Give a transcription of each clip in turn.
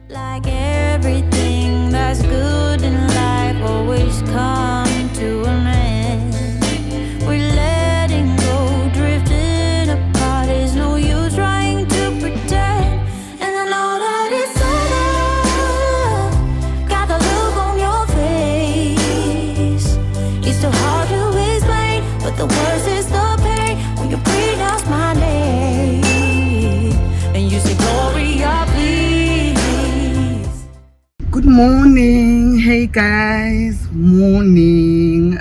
Like everything that's good in life always come to an end. We're letting go, drifting apart. There's no use trying to pretend. And I know that it's over. Got the look on your face. It's so hard to explain, but the worst is the pain when you pronounce my name and you say Gloria, please. Good morning. Hey guys, morning.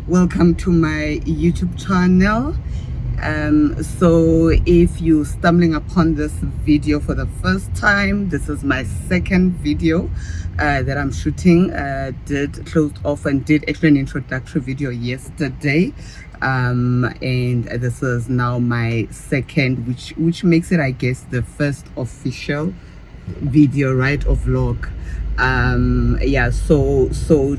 Welcome to my YouTube channel. So if you're stumbling upon this video for the first time, this is my second video that I'm shooting. Did closed off and did actually an introductory video yesterday, and this is now my second, which makes it, I guess, the first official video, right, or vlog. Yeah, so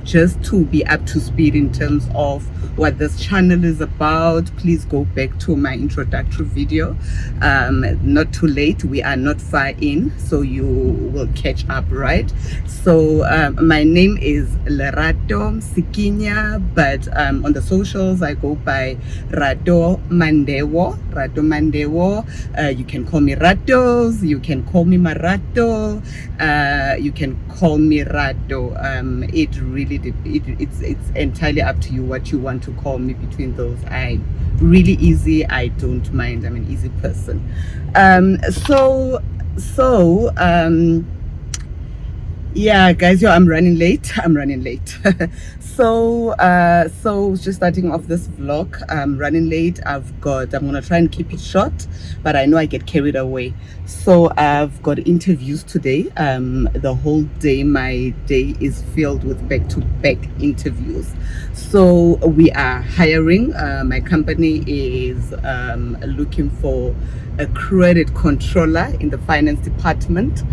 just to be up to speed in terms of what this channel is about, please go back to my introductory video. Not too late, we are not far in, so you will catch up, right? So my name is Lerato Sikinya, but on the socials I go by Rado Mandewo. You can call me Ratos, you can call me Marato, you can call me Rado. It really it's entirely up to you what you want to call me between those. I'm really easy, I don't mind, I'm an easy person. Yeah guys, I'm running late. So just starting off this vlog, I'm running late. I'm gonna try and keep it short, but I know I get carried away. So I've got interviews today. The whole day, my day is filled with back-to-back interviews. So we are hiring. My company is looking for a credit controller in the finance department.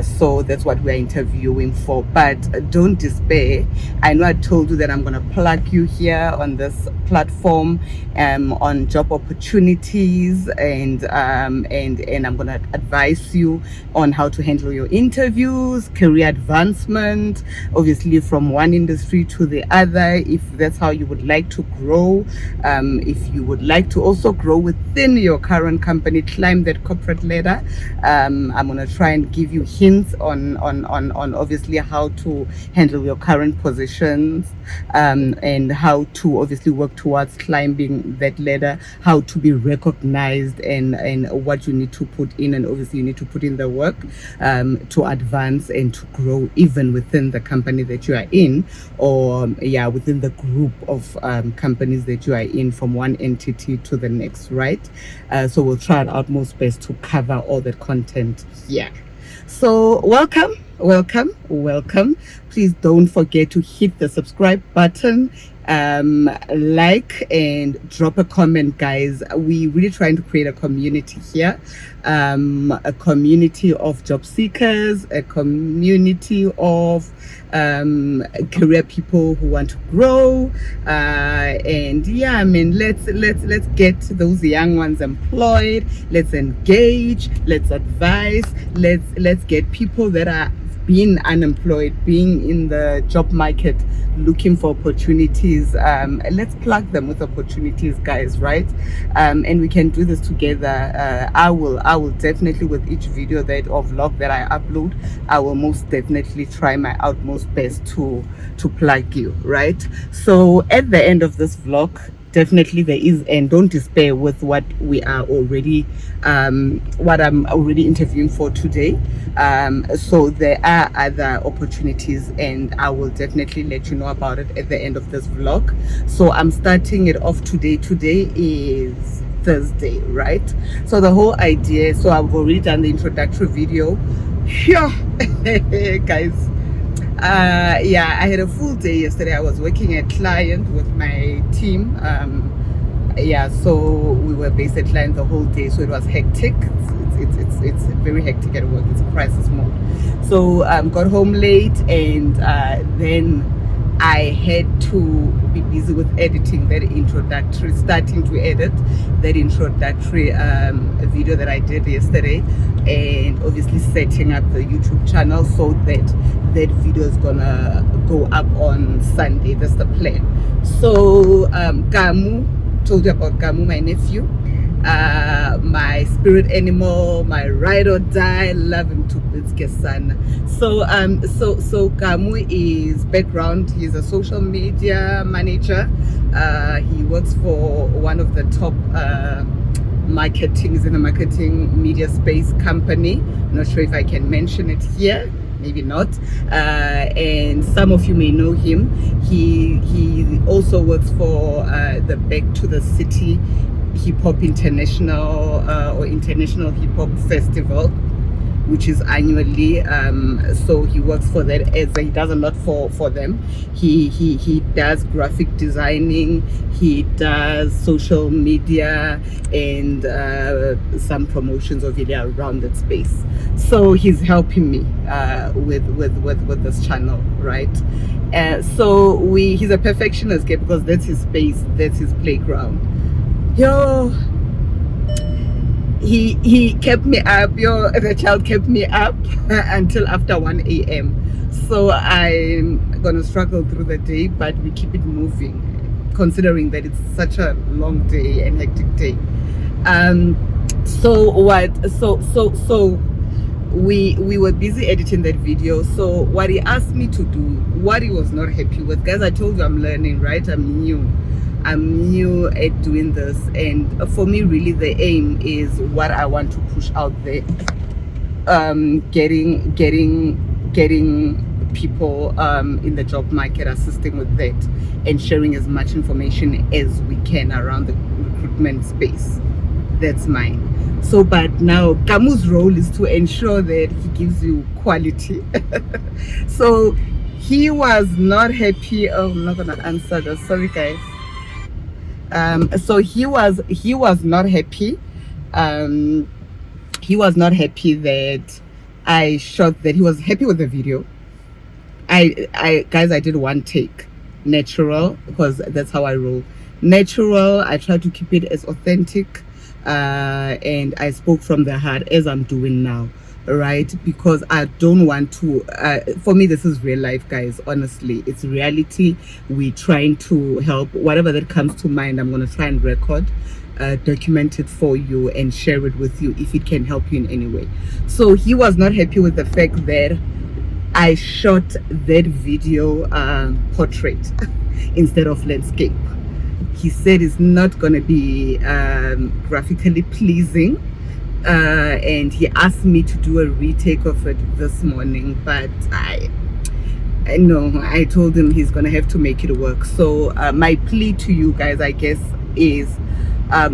So that's what we're interviewing for, but don't despair. I know I told you that I'm going to plug you here on this platform on job opportunities, and I'm going to advise you on how to handle your interviews, career advancement, obviously from one industry to the other, if that's how you would like to grow. If you would like to also grow within your current company, climb that corporate ladder, I'm going to try and give you hints on obviously how to handle your current positions, and how to obviously work towards climbing that ladder, how to be recognized, and what you need to put in, and obviously you need to put in the work to advance and to grow even within the company that you are in, or within the group of companies that you are in, from one entity to the next, right? So we'll try our utmost best to cover all that content here. So welcome. Please don't forget to hit the subscribe button, like, and drop a comment, guys. We really trying to create a community here, a community of job seekers, a community of career people who want to grow, and yeah, I mean, let's get those young ones employed. Let's engage, let's advise, let's get people that are being unemployed, being in the job market, looking for opportunities. Let's plug them with opportunities, guys, right? And we can do this together. I will definitely, with each video that or vlog that I upload, I will most definitely try my utmost best to plug you, right? So at the end of this vlog, definitely there is, and don't despair with what we are already what I'm already interviewing for today. So there are other opportunities, and I will definitely let you know about it at the end of this vlog. So I'm starting it off today. Today is Thursday, right? So the whole idea, so I've already done the introductory video. Guys, I had a full day yesterday. I was working at client with my team. So we were based at client the whole day, so it was hectic. It's very hectic at work. It's crisis mode. So got home late, and then I had to be busy with editing that introductory, starting to edit that introductory video that I did yesterday, and obviously setting up the YouTube channel so that that video is gonna go up on Sunday. That's the plan. So Kamu, told you about Kamu, my nephew, my spirit animal, my ride or die, love him to bits, Kesana. So Kamu is background, he's a social media manager. He works for one of the top marketings in the marketing media space company. I'm not sure if I can mention it here, maybe not, and some of you may know him. He also works for the Back to the City Hip Hop International or International Hip Hop Festival, which is annually. So he works for that, as he does a lot for them. He does graphic designing, he does social media, and some promotions of it around that space. So he's helping me with this channel, right? So he's a perfectionist guy, because that's his space, that's his playground. Yo, he kept me up, the child kept me up until after 1 a.m. So I'm gonna struggle through the day, but we keep it moving, considering that it's such a long day and hectic day. We were busy editing that video. So what he asked me to do, what he was not happy with, guys, I told you I'm learning, right? I'm new at doing this, and for me really the aim is what I want to push out there, getting people in the job market, assisting with that, and sharing as much information as we can around the recruitment space. That's mine. So but now Kamu's role is to ensure that he gives you quality. So he was not happy. Oh, I'm not gonna answer that, sorry guys. So he was not happy. He was not happy that I shot that. He was happy with the video. Guys, I did one take, natural, because that's how I roll. Natural. I try to keep it as authentic, and I spoke from the heart, as I'm doing now, right? Because I don't want to, for me this is real life, guys. Honestly, it's reality. We're trying to help. Whatever that comes to mind, I'm going to try and record, document it for you, and share it with you if it can help you in any way. So he was not happy with the fact that I shot that video portrait instead of landscape. He said it's not going to be graphically pleasing, and he asked me to do a retake of it this morning, but I know, I told him he's gonna have to make it work. So my plea to you guys, I guess, is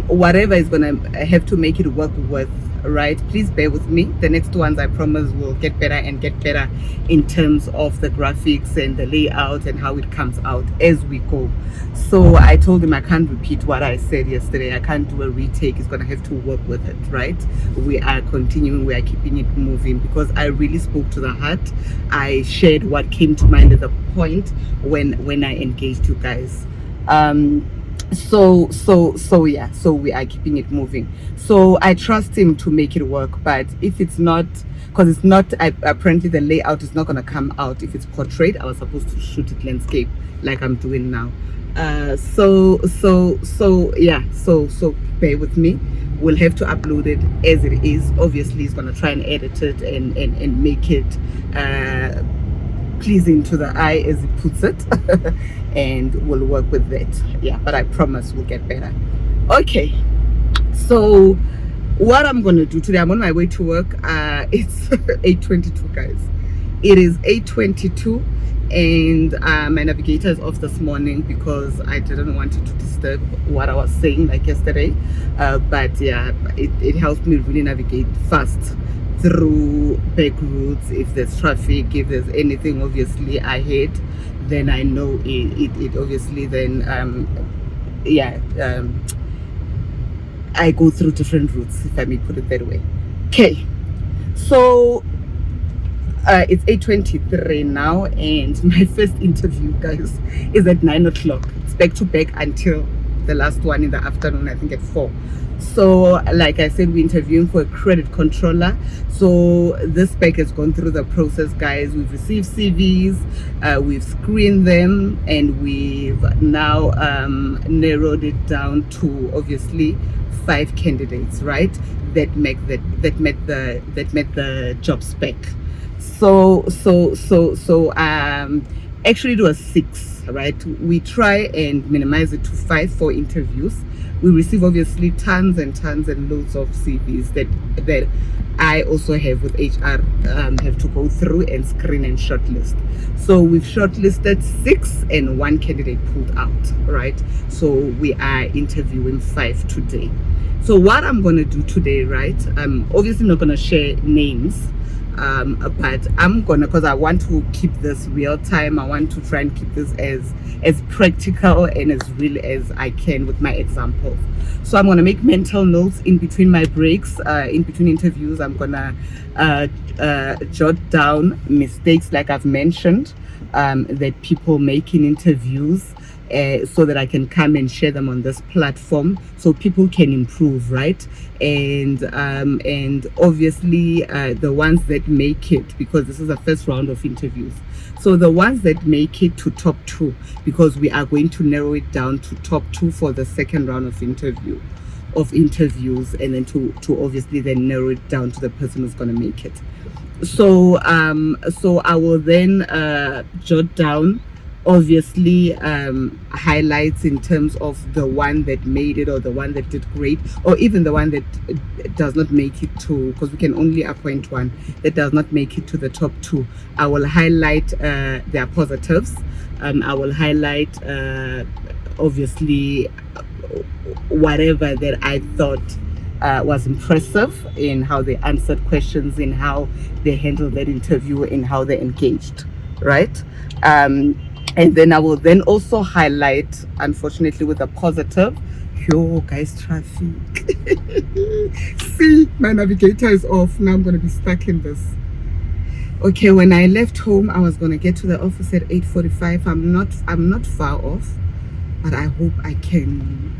whatever is gonna have to make it work with, right? Please bear with me. The next ones, I promise, will get better and get better in terms of the graphics and the layout and how it comes out as we go. So I told him I can't repeat what I said yesterday. I can't do a retake. It's gonna have to work with it, right? We are continuing, we are keeping it moving, because I really spoke to the heart. I shared what came to mind at the point when I engaged you guys. So yeah, so we are keeping it moving. So I trust him to make it work, but if it's not, because it's not, apparently the layout is not going to come out if it's portrait. I was supposed to shoot it landscape like I'm doing now. So bear with me. We'll have to upload it as it is. Obviously he's going to try and edit it and make it pleasing to the eye, as he puts it. And we'll work with that. Yeah, but I promise we'll get better. Okay, so what I'm gonna do today, I'm on my way to work. It's 8:22, guys. It is 8:22, and my navigator is off this morning because I didn't want it to disturb what I was saying like yesterday. But yeah, it helped me really navigate fast through back routes. If there's traffic, if there's anything obviously ahead, then I know it obviously then I go through different routes, if I may put it that way. Okay, so It's 8:23 now, and my first interview, guys, is at 9 o'clock. It's back to back until the last one in the afternoon, I think at 4. So like I said, we're interviewing for a credit controller. So this spec has gone through the process, guys. We've received CVs, we've screened them, and we've now narrowed it down to obviously 5 candidates, right, that met the job spec. So actually it was 6, right? We try and minimize it to 5 for interviews. We receive obviously tons and loads of CVs that I also have with HR have to go through and screen and shortlist. So we've shortlisted 6 and 1 candidate pulled out, right? So we are interviewing 5 today. So what I'm going to do today, right, I'm obviously not going to share names, but I'm gonna, because I want to keep this real time, I want to try and keep this as practical and as real as I can with my examples. So I'm gonna make mental notes in between my breaks, in between interviews. I'm gonna jot down mistakes, like I've mentioned, that people make in interviews, so that I can come and share them on this platform so people can improve, right? And obviously the ones that make it, because this is the first round of interviews, so the ones that make it to top 2, because we are going to narrow it down to top 2 for the second round of interviews, and then to obviously then narrow it down to the person who's going to make it. So I will then jot down obviously highlights in terms of the one that made it, or the one that did great, or even the one that does not make it to, because we can only appoint one, that does not make it to the top 2. I will highlight their positives. I will highlight obviously whatever that I thought was impressive in how they answered questions, in how they handled that interview, in how they engaged, right? And then I will then also highlight, unfortunately with a positive, yo guys, traffic. See, my navigator is off. Now I'm going to be stuck in this. Okay, when I left home, I was going to get to the office at 8:45. I'm not far off, but I hope I can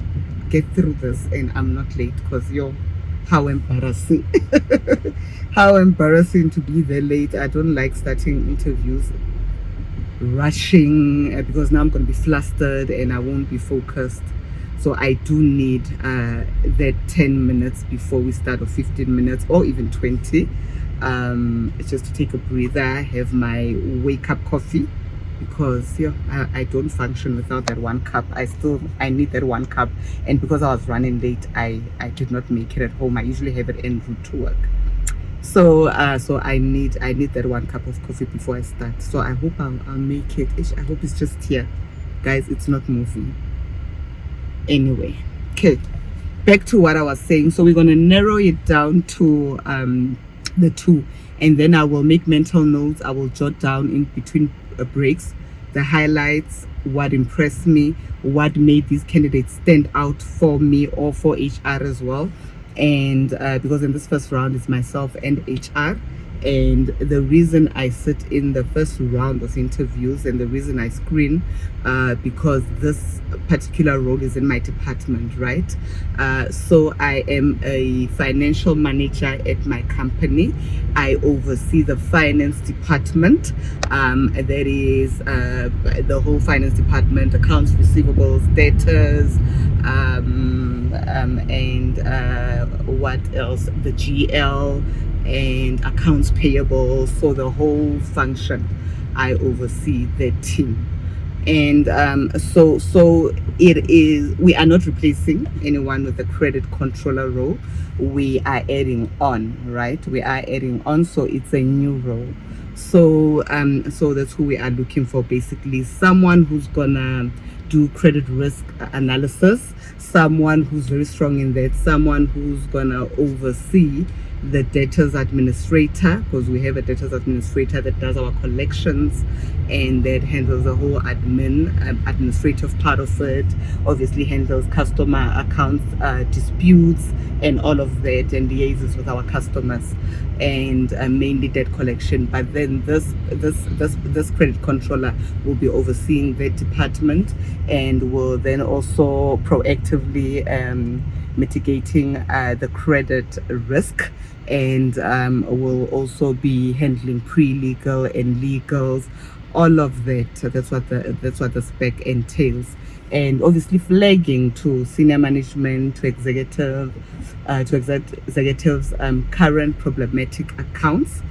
get through this and I'm not late, because yo, how embarrassing. How embarrassing to be there late. I don't like starting interviews rushing, because now I'm going to be flustered and I won't be focused. So I do need that 10 minutes before we start, or 15 minutes, or even 20, just to take a breather, have my wake up coffee, because yeah, I don't function without that 1 cup. I need that 1 cup, and because I was running late, I did not make it at home. I usually have it en route to work. So I need that 1 cup of coffee before I start. So I hope I'll make it. I hope it's just here, guys. It's not moving. Anyway, okay, back to what I was saying. So we're going to narrow it down to the 2, and then I will make mental notes. I will jot down in between breaks the highlights, what impressed me, what made these candidates stand out for me or for HR as well. And because in this first round it's myself and HR, and the reason I sit in the first round of interviews and the reason I screen, because this particular role is in my department, right? So I am a financial manager at my company. I oversee the finance department, that is the whole finance department, accounts receivables, debtors, and what else, the GL and accounts payable. For the whole function I oversee the team. And so it is, we are not replacing anyone with a credit controller role. We are adding on, right? We are adding on, so it's a new role. So so that's who we are looking for, basically. Someone who's gonna do credit risk analysis, someone who's very strong in that, someone who's gonna oversee the debtors administrator, because we have a debtors administrator that does our collections and that handles the whole administrative part of it, obviously handles customer accounts disputes and all of that, and liaises with our customers, and mainly debt collection. But then this credit controller will be overseeing that department and will then also proactively mitigating the credit risk, and will also be handling pre-legal and legals, all of that. That's what the spec entails, and obviously flagging to senior management, to executives current problematic accounts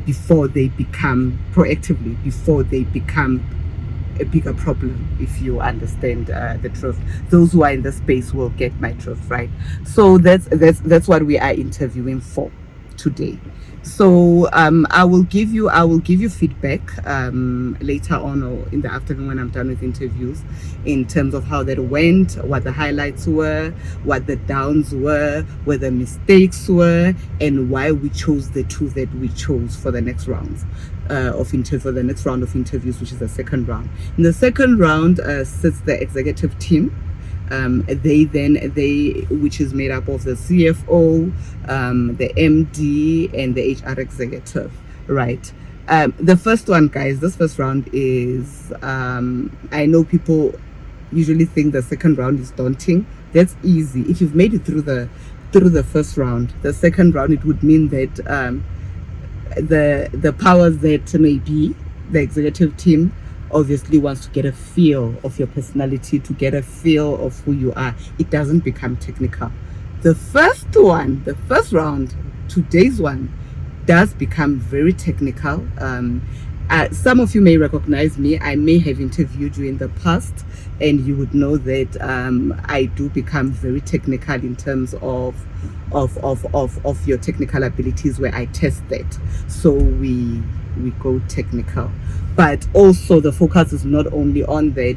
before they become a bigger problem, if you understand the truth. Those who are in the space will get my truth, right? So that's what we are interviewing for today. So I will give you feedback later on, or in the afternoon when I'm done with interviews, in terms of how that went, what the highlights were, what the downs were, where the mistakes were, and why we chose the two that we chose for the next rounds of interviews, which is the second round. In the second round sits the executive team. Which is made up of the CFO, the MD, and the HR executive, right? The first one, guys, this first round is, I know people usually think the second round is daunting. That's easy. If you've made it through the first round, the second round, it would mean that the powers that may be, the executive team, obviously wants to get a feel of your personality, to get a feel of who you are. It doesn't become technical. The first round, today's one, does become very technical. Some of you may recognize me. I may have interviewed you in the past, and you would know that I do become very technical in terms of your technical abilities, where I test that. So we go technical, but also the focus is not only on that.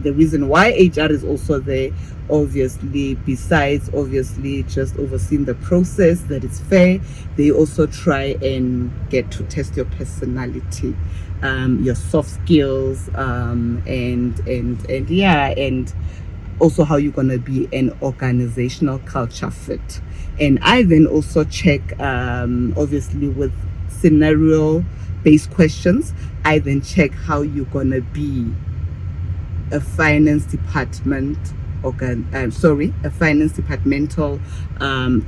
The reason why HR is also there, obviously, besides obviously just overseeing the process that it's fair, they also try and get to test your personality, your soft skills, and also how you're gonna be an organizational culture fit. And I then also check, obviously with scenario based questions, I then check how you're gonna be a finance departmental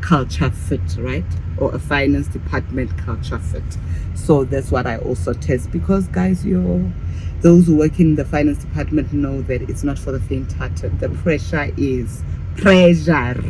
culture fit, right? Or a finance department culture fit. So that's what I also test, because guys, those who work in the finance department know that it's not for the faint-hearted. The pressure is pressure.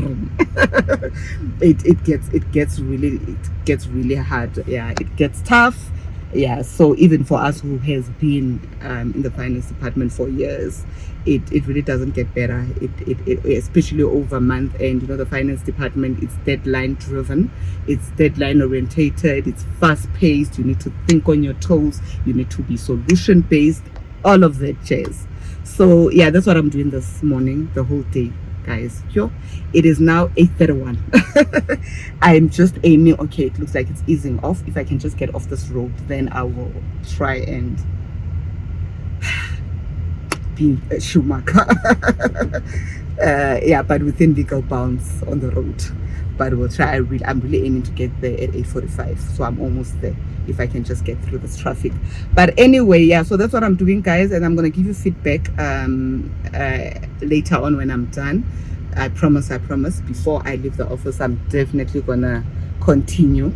it gets really hard. Yeah, it gets tough. Yeah, so even for us who has been in the finance department for years, it really doesn't get better. It especially over month end. The finance department, it's deadline driven, it's deadline orientated, it's fast paced. You need to think on your toes, you need to be solution based, all of that jazz. So yeah, that's what I'm doing this morning, the whole day, guys. It is now 8:31. I'm just aiming. Okay, it looks like it's easing off. If I can just get off this road, then I will try and be a Schumacher. Yeah, but within legal bounds on the road. But we'll try. I'm really aiming to get there at 8:45, so I'm almost there, if I can just get through this traffic. But anyway, yeah, so that's what I'm doing, guys, and I'm gonna give you feedback later on when I'm done. I promise, before I leave the office, I'm definitely gonna continue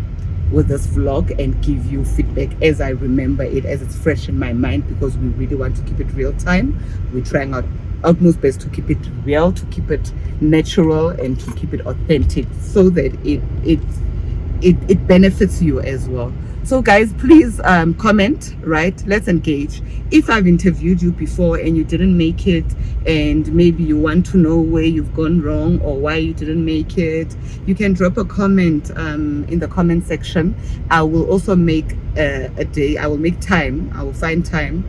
with this vlog and give you feedback as I remember it, as it's fresh in my mind, because we really want to keep it real time. We're trying our utmost best to keep it real, to keep it natural, and to keep it authentic, so that it benefits you as well. So guys, please comment, right? Let's engage. If I've interviewed you before and you didn't make it, and maybe you want to know where you've gone wrong or why you didn't make it, you can drop a comment in the comment section. I will also make a day, I will make time, I will find time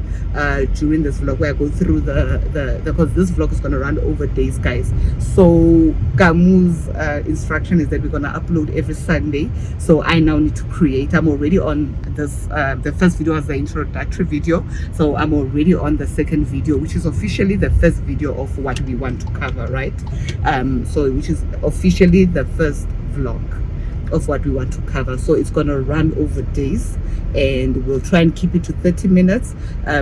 during this vlog where I go through the because this vlog is going to run over days, guys. So Gamu's instruction is that we're going to upload every Sunday. So I now need to create. I'm already on this the first video was the introductory video, so I'm already on the second video, which is officially the first video of what we want to cover, right? So which is officially the first vlog of what we want to cover. So it's going to run over days, and we'll try and keep it to 30 minutes.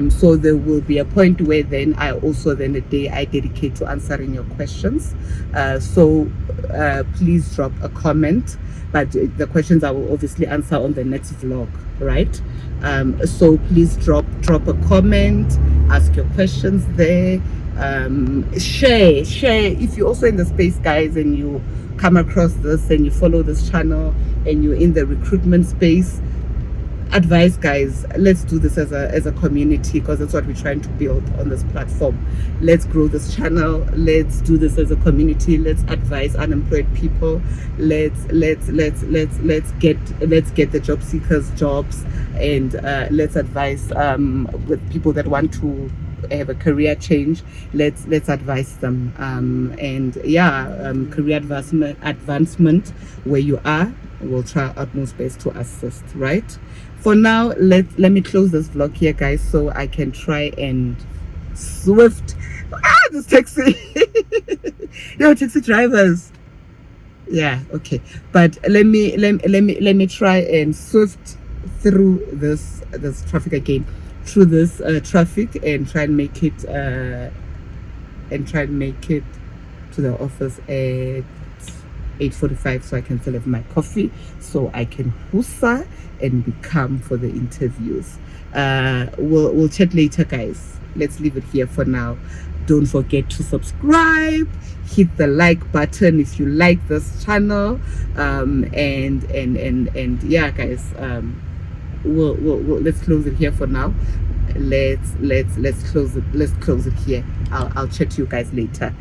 So there will be a point where then I also then a day I dedicate to answering your questions. So please drop a comment, but the questions I will obviously answer on the next vlog, right? So please drop a comment, ask your questions there, share if you're also in the space, guys, and you come across this and you follow this channel and you're in the recruitment space. Advice, guys, let's do this as a community, because that's what we're trying to build on this platform. Let's grow this channel, let's do this as a community, let's advise unemployed people, let's get the job seekers jobs, and let's advise with people that want to have a career change. Let's advise them, and yeah, career advancement where you are. We'll try our utmost best to assist, right? For now, let me close this vlog here, guys, so I can try and swift this taxi. Yo, taxi drivers, yeah, okay, but let me try and swift through this traffic again, through this traffic, and try and make it to the office at 8:45, so I can still have my coffee, so I can hoosa and become for the interviews. We'll chat later, guys. Let's leave it here for now. Don't forget to subscribe, hit the like button if you like this channel, and yeah, guys, we'll let's close it here for now. Let's close it here. I'll chat to you guys later.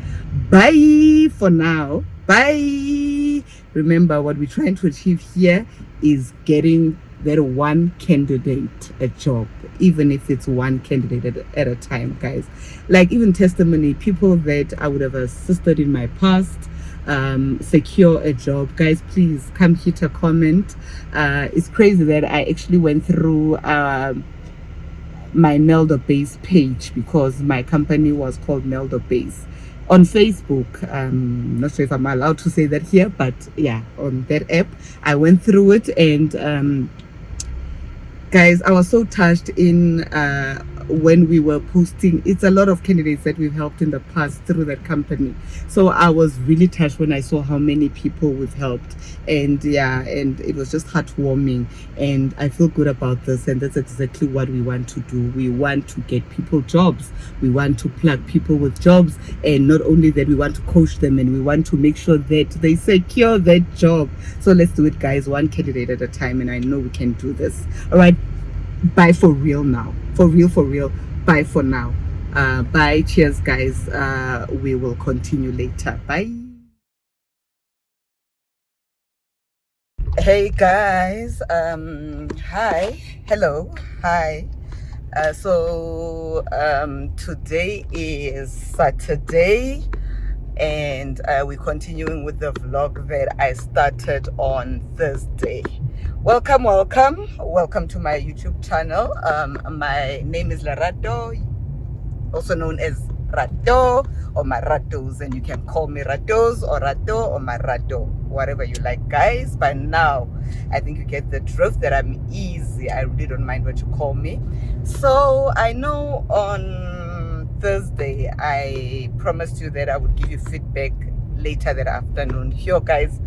Bye for now. Bye. Remember, what we're trying to achieve here is getting that one candidate a job, even if it's one candidate at a time, guys. Like even testimony, people that I would have assisted in my past, secure a job, guys. Please come hit a comment. It's crazy that I actually went through my Neldo Base page, because my company was called Neldo Base on Facebook. Not sure if I'm allowed to say that here, but yeah, on that app I went through it, and guys, I was so touched in when we were posting. It's a lot of candidates that we've helped in the past through that company, so I was really touched when I saw how many people we've helped, and yeah, and it was just heartwarming, and I feel good about this, and that's exactly what we want to do. We want to get people jobs, we want to plug people with jobs, and not only that, we want to coach them, and we want to make sure that they secure that job. So let's do it, guys, one candidate at a time, and I know we can do this. All right, bye for real now, for real. Bye for now. Bye, cheers, guys. We will continue later. Bye. Hey guys, hi, hello, hi. So today is Saturday, and we're continuing with the vlog that I started on Thursday. Welcome to my YouTube channel. My name is Lerato, also known as Rato or my Ratos, and you can call me Ratos or Rato or my Rato, whatever you like, guys. By now I think you get the drift that I'm easy. I really don't mind what you call me. So I know on Thursday I promised you that I would give you feedback later that afternoon. Here, guys,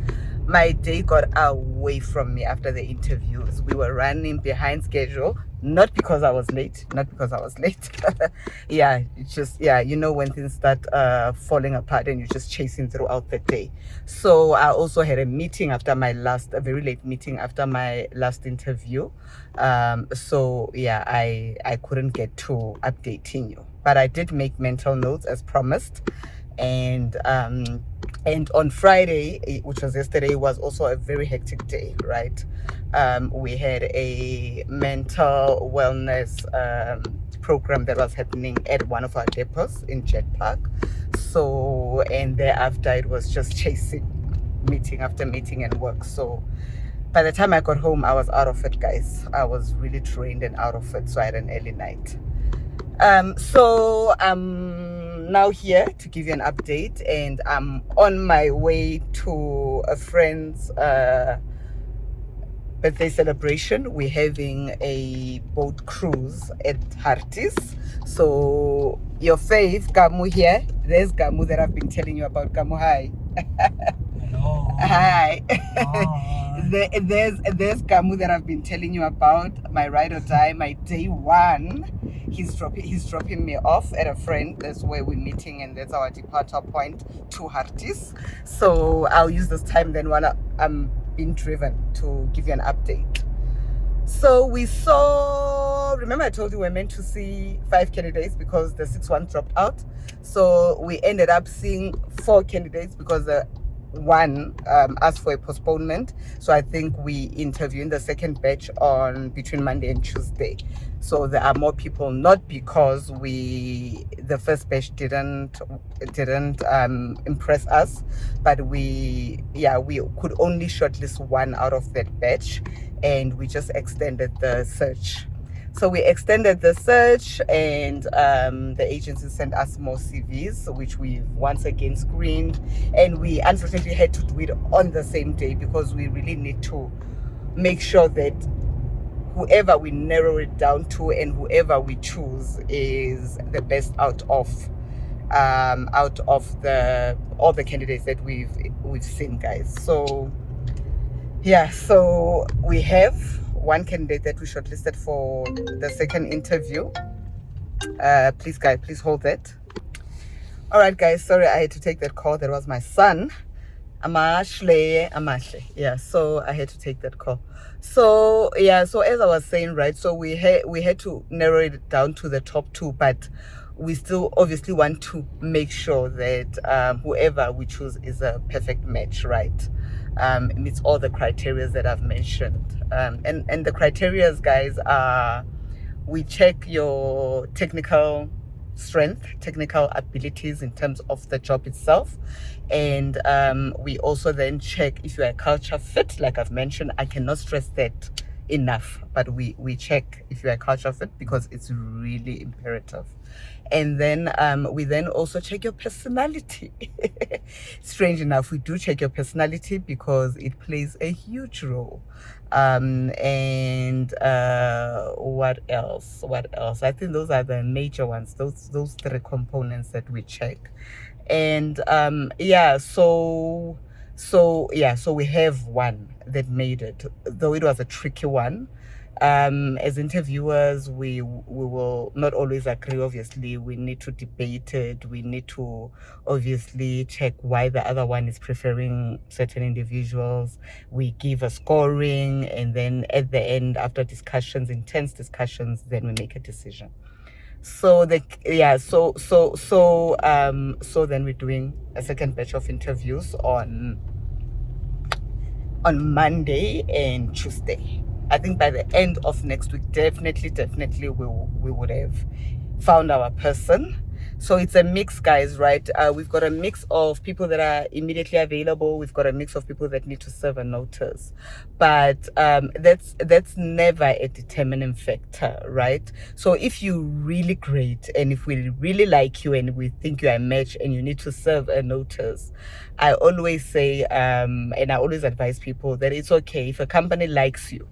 my day got away from me after the interviews. We were running behind schedule, not because I was late, yeah, it's just, yeah, you know, when things start falling apart and you're just chasing throughout the day. So I also had a very late meeting after my last interview. So yeah, I couldn't get to updating you, but I did make mental notes as promised. And on Friday, which was yesterday, was also a very hectic day, right? We had a mental wellness program that was happening at one of our depots in Jet Park. So, and thereafter it was just chasing meeting after meeting and work. So by the time I got home, I was out of it, guys. I was really drained and out of it. So I had an early night. So I'm now here to give you an update, and I'm on my way to a friend's birthday celebration. We're having a boat cruise at Hartis. So your fave, Gamu here. There's Gamu that I've been telling you about. Gamu, hi. Hello. Hi. Hi. There's Gamu that I've been telling you about, my ride or die, my day one. He's dropping me off at a friend. That's where we're meeting, and that's our departure point to Hartis. So I'll use this time then while I'm being driven to give you an update. So we saw, remember I told you we're meant to see 5 candidates because the 6th one dropped out. So we ended up seeing 4 candidates because the one asked for a postponement. So I think we interviewed the second batch on between Monday and Tuesday. So there are more people, not because the first batch didn't impress us, but we could only shortlist one out of that batch, and we just extended the search. So we extended the search, and the agency sent us more CVs, which we once again screened, and we unfortunately had to do it on the same day because we really need to make sure that whoever we narrow it down to and whoever we choose is the best out of all the candidates that we've seen, guys. So yeah, so we have one candidate that we shortlisted for the second interview. Please hold that. All right, guys, sorry I had to take that call. That was my son, Amashle. Yeah, so I had to take that call. So yeah, so as I was saying, right, so we had to narrow it down to the top 2, but we still obviously want to make sure that whoever we choose is a perfect match, right? Meets all the criteria that I've mentioned. And the criteria, guys, are we check your technical strength, technical abilities in terms of the job itself, and we also then check if you're a culture fit. Like I've mentioned, I cannot stress that enough, but we check if you're a culture fit because it's really imperative. And then we then also check your personality. Strange enough, we do check your personality because it plays a huge role. And what else? I think those are the major ones, those 3 components that we check. And so we have one that made it, though it was a tricky one. As interviewers, we will not always agree. Obviously, we need to debate it. We need to obviously check why the other one is preferring certain individuals. We give a scoring, and then at the end, after intense discussions, then we make a decision. So then we're doing a second batch of interviews on Monday and Tuesday. I think by the end of next week, definitely we would have found our person. So it's a mix, guys, right? We've got a mix of people that are immediately available. We've got a mix of people that need to serve a notice. But that's never a determining factor, right? So if you're really great and if we really like you and we think you're a match and you need to serve a notice, I always say, and I always advise people that it's okay if a company likes you,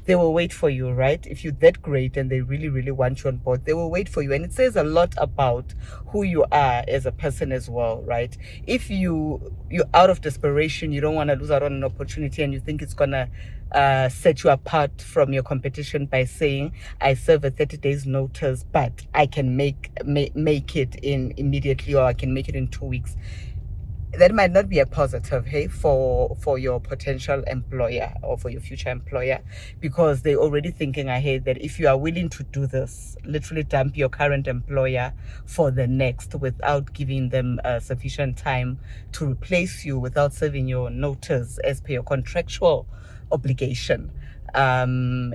they will wait for you, right? If you're that great and they really, really want you on board, they will wait for you. And it says a lot about who you are as a person as well, right? If you're out of desperation, you don't want to lose out on an opportunity, and you think it's gonna set you apart from your competition by saying, I serve a 30 days notice, but I can make it in immediately, or I can make it in 2 weeks, that might not be a positive, hey, for your potential employer or for your future employer, because they're already thinking ahead that if you are willing to do this, literally dump your current employer for the next without giving them sufficient time to replace you, without serving your notice as per your contractual obligation,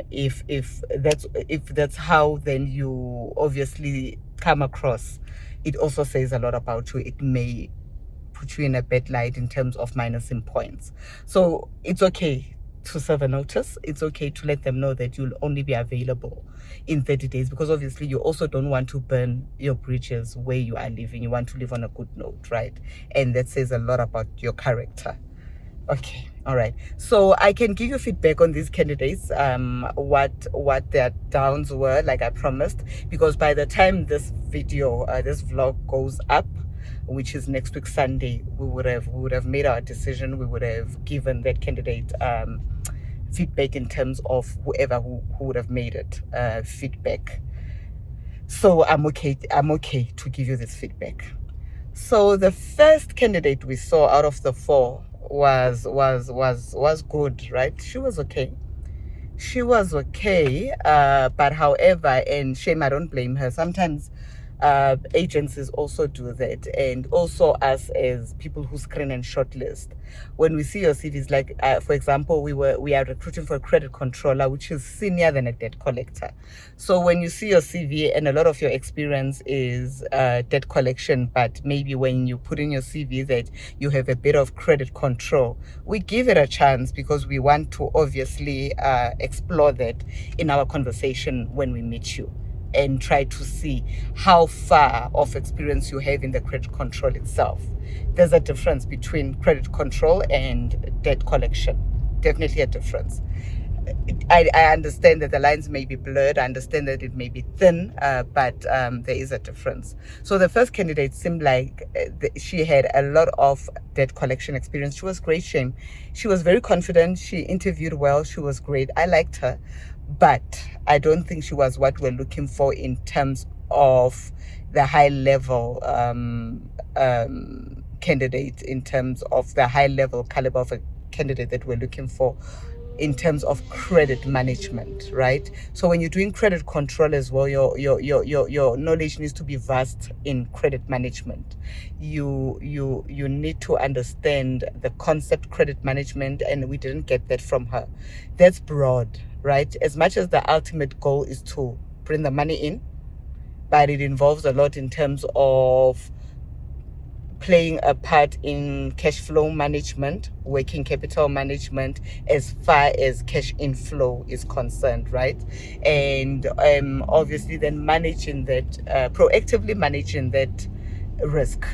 if that's how then you obviously come across, it also says a lot about you. It may put you in a bad light in terms of minusing points. So it's okay to serve a notice. It's okay to let them know that you'll only be available in 30 days, because obviously you also don't want to burn your bridges where you are living. You want to live on a good note, right? And that says a lot about your character. Okay, all right. So I can give you feedback on these candidates, what their downs were, like I promised, because by the time this video, this vlog goes up, which is next week Sunday, we would have made our decision. We would have given that candidate feedback in terms of who would have made it feedback. So I'm okay to give you this feedback. So the first candidate we saw out of the 4 was good, right? She was okay, but however, and shame, I don't blame her. Sometimes agencies also do that, and also us as people who screen and shortlist. When we see your CVs, like for example, we are recruiting for a credit controller, which is senior than a debt collector. So when you see your CV and a lot of your experience is debt collection, but maybe when you put in your CV that you have a bit of credit control, we give it a chance, because we want to obviously explore that in our conversation when we meet you, and try to see how far of experience you have in the credit control itself. There's a difference between credit control and debt collection. Definitely a difference. I understand that the lines may be blurred. I understand that it may be thin, but there is a difference. So the first candidate seemed like she had a lot of debt collection experience. She was great, Shame. She was very confident. She interviewed well. She was great. I liked her. But I don't think she was what we're looking for in terms of the high level candidate, in terms of the high level caliber of a candidate that we're looking for in terms of credit management, right? So when you're doing credit control as well, your knowledge needs to be vast in credit management. You need to understand the concept credit management, and we didn't get that from her. That's broad, right? As much as the ultimate goal is to bring the money in, but it involves a lot in terms of playing a part in cash flow management, working capital management, as far as cash inflow is concerned, right? And obviously then managing that, proactively managing that risk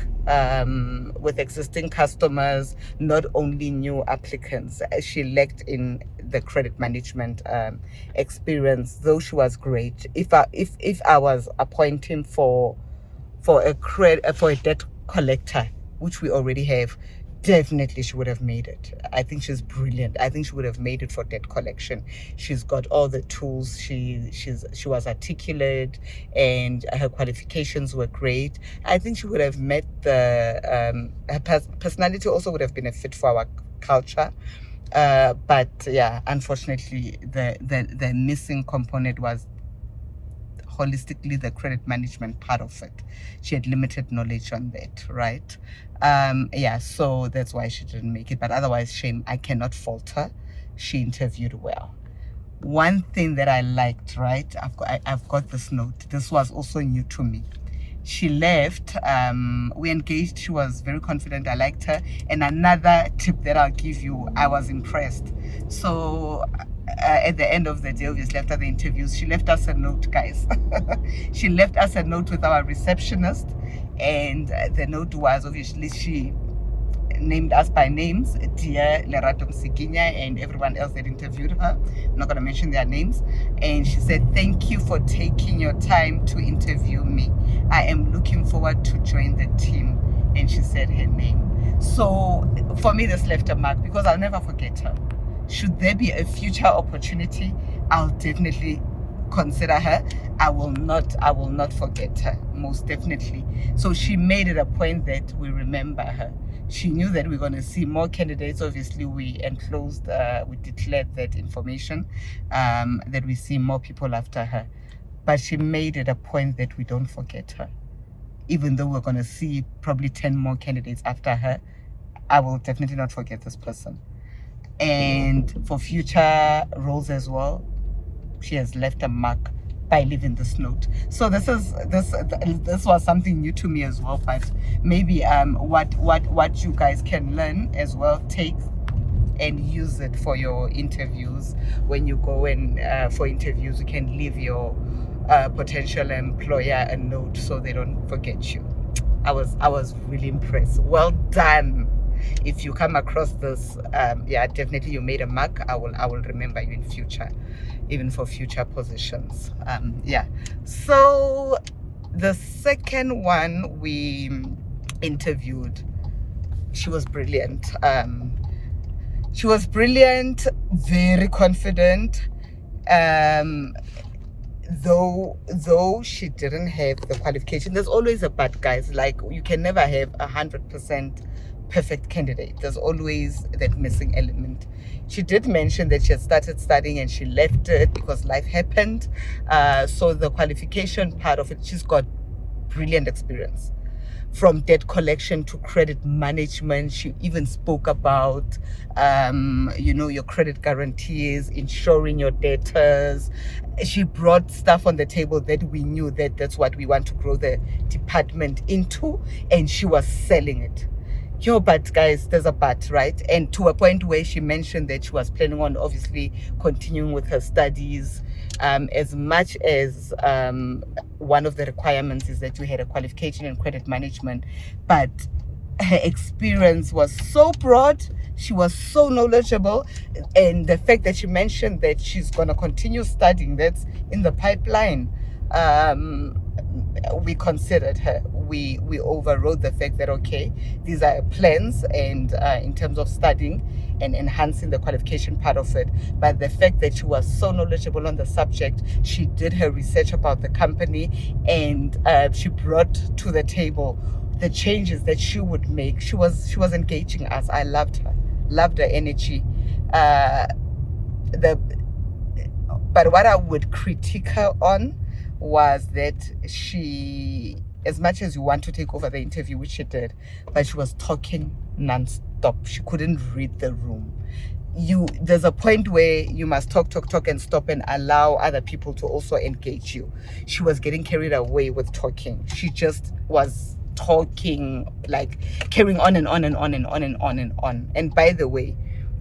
with existing customers, not only new applicants. She lacked in the credit management experience, though she was great. If I was appointing for a debt collector, which we already have, definitely she would have made it. I think she's brilliant. I think she would have made it for debt collection. She's got all the tools. She was articulate, and her qualifications were great. I think she would have met her personality also would have been a fit for our culture. But yeah, unfortunately, the missing component was holistically the credit management part of it. She had limited knowledge on that, right? Yeah, so that's why she didn't make it. But otherwise, Shame, I cannot fault her. She interviewed well. One thing that I liked, right? I've got this note. This was also new to me. She left, we engaged, she was very confident. I liked her. And another tip that I'll give you, I was impressed. So at the end of the day, obviously after the interviews, she left us a note, guys. She left us a note with our receptionist, and the note was, obviously, she named us by names, dear Lerato Msikinya and everyone else that interviewed her. I'm not going to mention their names. And she said, thank you for taking your time to interview me. I am looking forward to join the team. And she said her name. So for me, this left a mark because I'll never forget her. Should there be a future opportunity, I'll definitely consider her. I will not forget her, most definitely. So she made it a point that we remember her. She knew that we're going to see more candidates. Obviously, we declared that information, that we see more people after her. But she made it a point that we don't forget her. Even though we're going to see probably 10 more candidates after her, I will definitely not forget this person. And for future roles as well, she has left a mark by leaving this note. So this was something new to me as well, but maybe what you guys can learn as well, take and use it for your interviews. When you go in for interviews, you can leave your potential employer a note so they don't forget you. I was really impressed. Well done. If you come across this, yeah, definitely you made a mark. I will remember you in future, even for future positions. Yeah. So the second one we interviewed, she was brilliant. She was brilliant, very confident. Though she didn't have the qualification, there's always a but, guys. Like, you can never have 100% perfect candidate. There's always that missing element. She did mention that she had started studying and she left it because life happened. So the qualification part of it, she's got brilliant experience. From debt collection to credit management. She even spoke about, your credit guarantees, insuring your debtors. She brought stuff on the table that we knew that that's what we want to grow the department into, and she was selling it. But guys, there's a but, right? And to a point where she mentioned that she was planning on obviously continuing with her studies, as much as one of the requirements is that you had a qualification in credit management, but her experience was so broad, she was so knowledgeable, and the fact that she mentioned that she's going to continue studying, that's in the pipeline. We considered her. We overrode the fact that, okay, these are plans, and in terms of studying and enhancing the qualification part of it. But the fact that she was so knowledgeable on the subject, she did her research about the company, and she brought to the table the changes that she would make. She was engaging us. I loved her energy. But what I would critique her on was that she, as much as you want to take over the interview, which she did, but she was talking non-stop. She couldn't read the room. There's a point where you must talk and stop and allow other people to also engage you. She was getting carried away with talking. She just was talking, like carrying on and on and on and on and on and on. And by the way,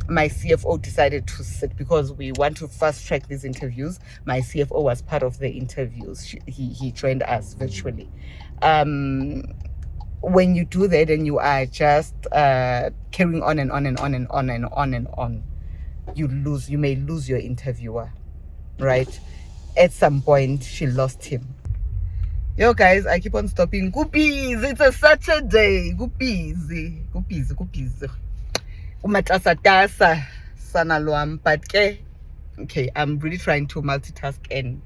my CFO decided to sit because we want to fast track these interviews. My CFO was part of the interviews. He joined us virtually. When you do that and you are just carrying on and on and on and on and on and on, you may lose your interviewer, right? At some point, she lost him. Yo guys, I keep on stopping. Go busy. It's a Saturday. Go busy. Umatasatasa sana luam, but okay, I'm really trying to multitask and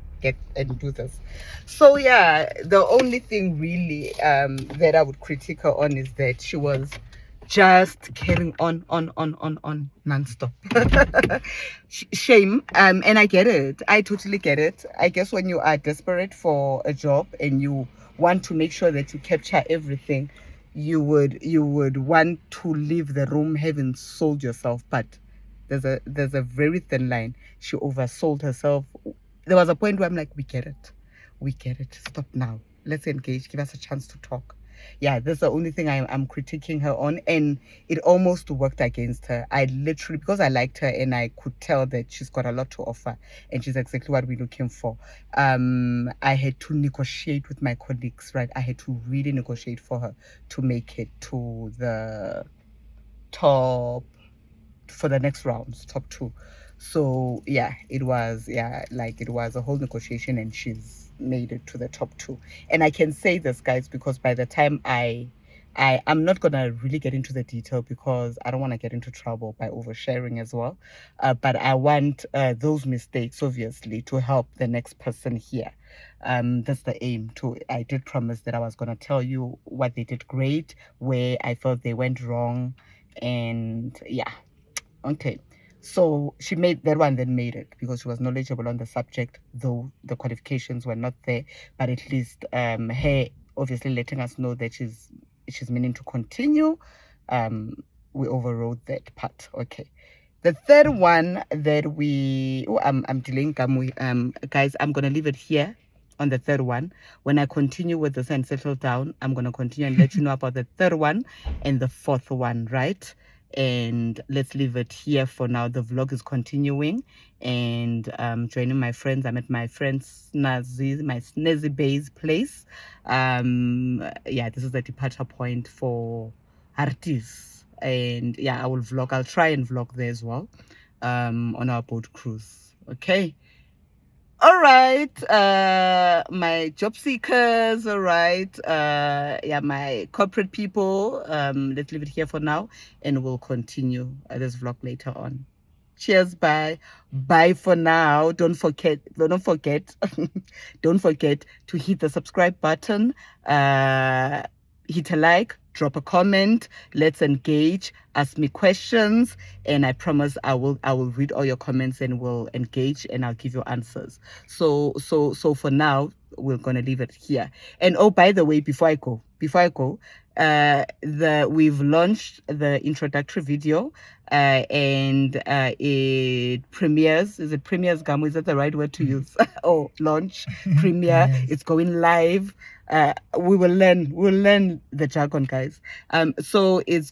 do this. So yeah, the only thing really that I would critique her on is that she was just carrying on non-stop. Shame. And I get it. I totally get it. I guess when you are desperate for a job and you want to make sure that you capture everything, you would want to leave the room having sold yourself. But there's a very thin line. She oversold herself. There was a point where I'm like, we get it, stop now, let's engage, give us a chance to talk. Yeah, that's the only thing I'm critiquing her on, and it almost worked against her. I literally, because I liked her and I could tell that she's got a lot to offer and she's exactly what we're looking for, I had to negotiate with my colleagues, right? I had to really negotiate for her to make it to the top for the next rounds, top 2. So yeah, it was a whole negotiation, and she's made it to the top 2. And I can say this, guys, because by the time I'm not gonna really get into the detail because I don't want to get into trouble by oversharing as well. But I want those mistakes, obviously, to help the next person here. That's the aim. I did promise that I was gonna tell you what they did great, where I felt they went wrong, and yeah. Okay. So she made that one, then made it because she was knowledgeable on the subject, though the qualifications were not there. But at least her obviously letting us know that she's meaning to continue. We overrode that part. Okay. The third one that I'm delaying, guys, I'm gonna leave it here on the third one. When I continue with this and settle down, I'm gonna continue and let you know about the third one and the fourth one, right? And let's leave it here for now. The vlog is continuing, and joining my friends. I'm at my friend Snazzy, my Snazzy Bay's place. Yeah, this is the departure point for Artis, and yeah, I will vlog. I'll try and vlog there as well, on our boat cruise. Okay. All right, my job seekers, all right, yeah, my corporate people, let's leave it here for now, and we'll continue this vlog later on. Cheers, bye for now. Don't forget don't forget to hit the subscribe button, hit a like, drop a comment, let's engage, ask me questions, and I promise I will read all your comments and we'll engage and I'll give you answers. So for now, we're gonna leave it here. And oh, by the way, before I go, we've launched the introductory video, and it premieres. Is it premieres, Gamu? Is that the right word to use? Oh, launch, premiere. Yes. It's going live. We'll learn the jargon, guys. So it's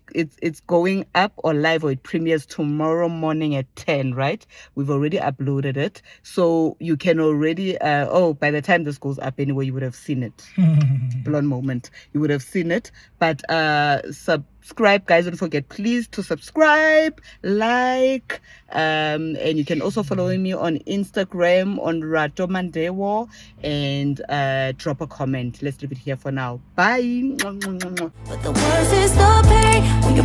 going up or live, or it premieres tomorrow morning at 10, right? We've already uploaded it, so you can already by the time this goes up anyway, you would have seen it. Blonde moment, you would have seen it. But subscribe, guys. Don't forget, please, to subscribe, like, and you can also follow me on Instagram on Rato Mandewo, and drop a comment. Let's leave it here for now. Bye. But the worst is the pain when